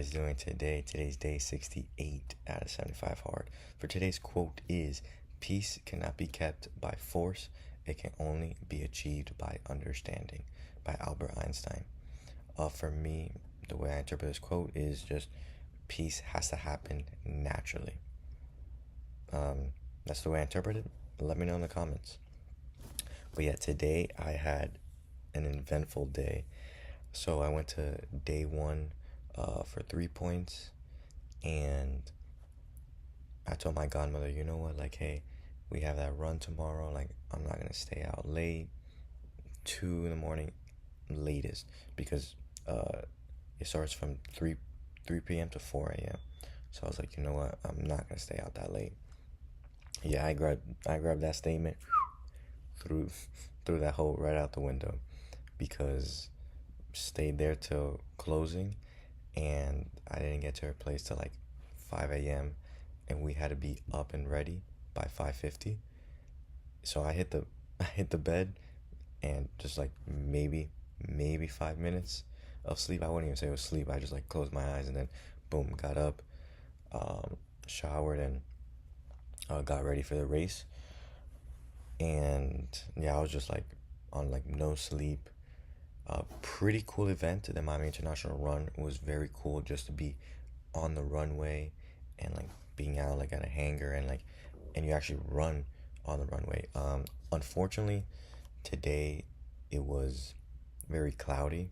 guys doing today? Today's day 68 out of 75 hard. For today's quote is, peace cannot be kept by force, it can only be achieved by understanding, by Albert Einstein. For me, the way I interpret this quote is just, peace has to happen naturally. That's the way I interpret it. Let me know in the comments. But yeah, today I had an eventful day. So I went to day one for 3 points, and I told my godmother, you know what, like, hey, we have that run tomorrow, like, I'm not gonna stay out late, 2 in the morning latest, because it starts from 3 p.m. to 4 a.m. So I was like, you know what, I'm not gonna stay out that late. Yeah, I grabbed that statement, threw that hole right out the window, because stayed there till closing, and I didn't get to her place till like 5 a.m. and we had to be up and ready by 5:50. So I hit the bed, and just like maybe 5 minutes of sleep. I wouldn't even say it was sleep. I just like closed my eyes and then boom, got up, showered, and got ready for the race. And yeah, I was just like on like no sleep. Pretty cool event. The Miami International Run. It was very cool just to be on the runway and like being out like at a hangar, and you actually run on the runway. Unfortunately, today it was very cloudy,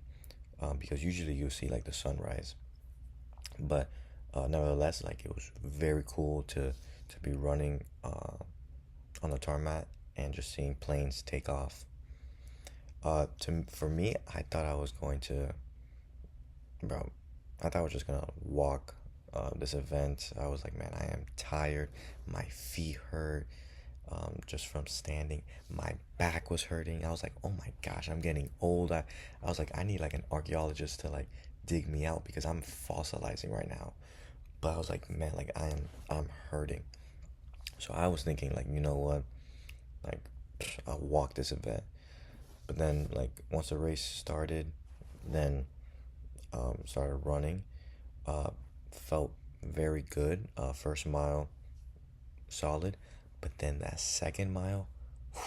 because usually you see like the sunrise, but nevertheless, like, it was very cool to be running on the tarmac and just seeing planes take off. For me, I thought I was going to, I thought I was just gonna walk this event. I was like, man, I am tired. My feet hurt, just from standing. My back was hurting. I was like, oh my gosh, I'm getting old. I was like, I need like an archaeologist to like dig me out, because I'm fossilizing right now. But I was like, man, like, I'm hurting. So I was thinking, like, you know what, like, I'll walk this event. But then, like, once the race started, then started running. Felt very good. First mile, solid. But then that second mile, whew,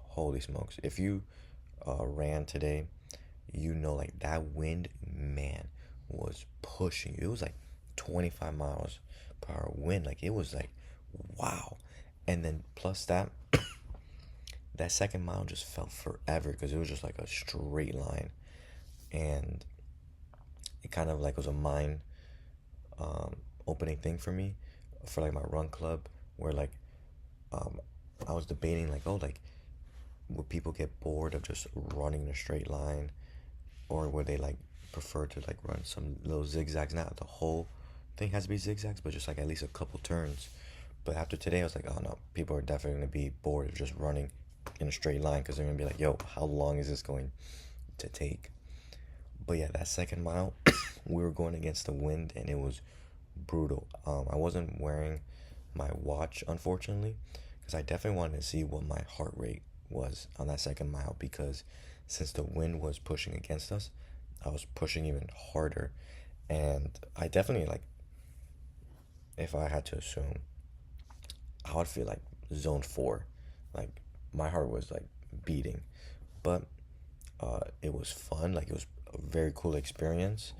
holy smokes. If you ran today, you know, like, that wind, man, was pushing you. It was like 25 miles per hour wind. Like, it was like, wow. And then plus that, that second mile just felt forever, because it was just like a straight line, and it kind of like was a mind opening thing for me, for like my run club, where like I was debating, like, oh, like, would people get bored of just running in a straight line, or would they like prefer to like run some little zigzags? Not the whole thing has to be zigzags, but just like at least a couple turns. But after today, I was like, oh no, people are definitely gonna be bored of just running in a straight line, because they're gonna be like, yo, how long is this going to take? But yeah, that second mile, we were going against the wind, and it was brutal. I wasn't wearing my watch, unfortunately, because I definitely wanted to see what my heart rate was on that second mile, because since the wind was pushing against us, I was pushing even harder. And I definitely, like, if I had to assume, I would feel like zone 4. Like, my heart was like beating. But it was fun. Like, it was a very cool experience.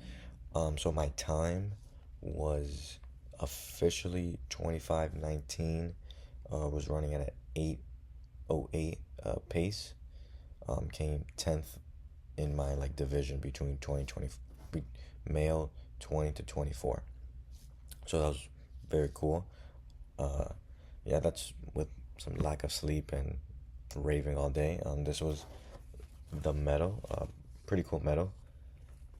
So my time was officially 25:19. Was running at an 8:08 pace. Came 10th in my like division between 20 male 20 to 24. So that was very cool. Yeah, that's with some lack of sleep and raving all day. This was the medal, pretty cool medal.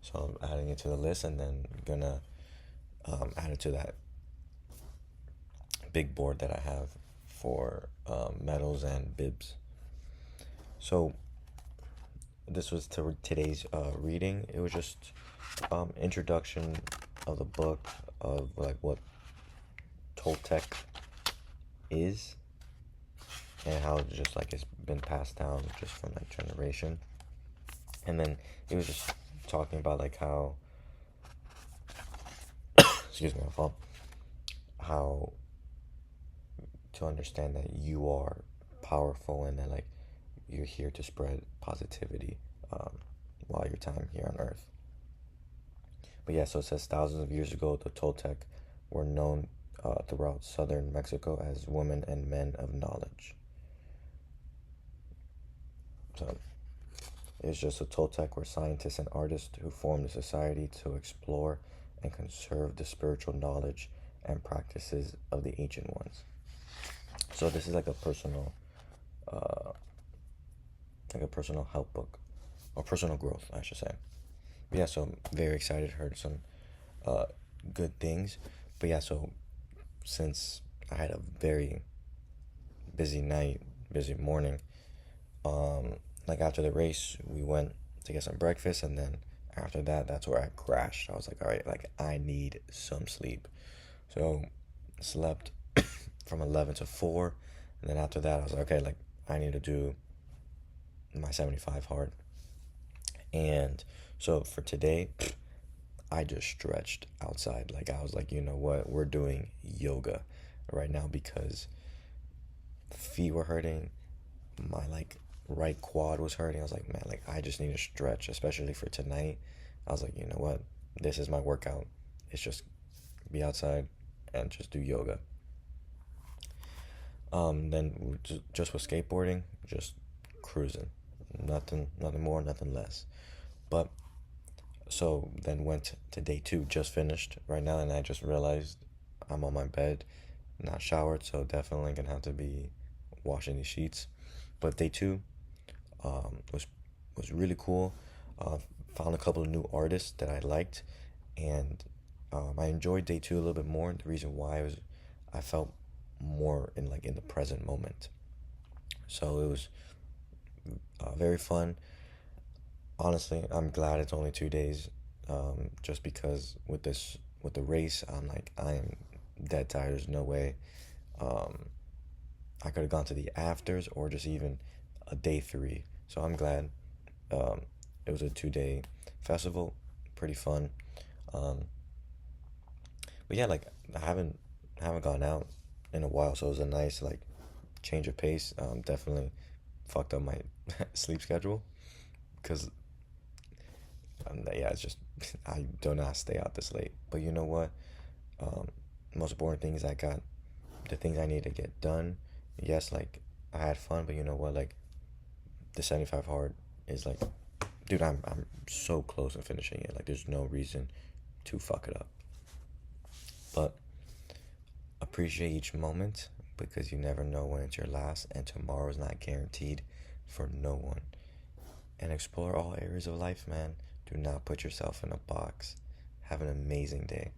So I'm adding it to the list, and then gonna add it to that big board that I have for medals and bibs. So this was today's reading. It was just introduction of the book, of like what Toltec is, and how just like it's been passed down just from like generation. And then it was just talking about like how excuse me, my fault, how to understand that you are powerful and that like you're here to spread positivity um, while your time here on Earth. But yeah, so it says thousands of years ago, the Toltec were known throughout southern Mexico as women and men of knowledge. So it's just the Toltec were scientists and artists who formed a society to explore and conserve the spiritual knowledge and practices of the ancient ones. So this is uh, like a personal help book, or personal growth, I should say. But yeah, so I'm very excited. Heard some uh, good things. But yeah, so since I had a very busy night, busy morning, um, like after the race, we went to get some breakfast, and then after that, that's where I crashed. I was like, all right, like I need some sleep. So slept from 11 to 4, and then after that, I was like, okay, like I need to do my 75 hard. And so for today, I just stretched outside. Like I was like, you know what? We're doing yoga right now because feet were hurting. My like right quad was hurting. I was like, man, like I just need to stretch, especially for tonight. I was like, you know what? This is my workout. It's just be outside and just do yoga. Then just with skateboarding, just cruising. Nothing more, nothing less. But so then went to day two, just finished right now, and I just realized I'm on my bed, not showered, so definitely gonna have to be washing these sheets. But day two was really cool. Uh, Found a couple of new artists that I liked, and I enjoyed day two a little bit more. The reason why was I felt more in the present moment. So it was very fun. Honestly, I'm glad it's only 2 days. Just because with the race, I'm like I am dead tired. There's no way. Um, I could have gone to the afters or just even a day three. So I'm glad. Um, it was a 2 day festival, pretty fun. Um, but yeah, like I haven't gone out in a while, so it was a nice like change of pace. Definitely fucked up my sleep schedule because yeah, it's just I do not stay out this late. But you know what? Um, Most important thing is I got the things I need to get done. Yes, like I had fun, but you know what? Like the 75 hard is like, dude, I'm so close to finishing it. Like there's no reason to fuck it up. But appreciate each moment because you never know when it's your last, and tomorrow is not guaranteed for no one. And explore all areas of life, man. Do not put yourself in a box. Have an amazing day.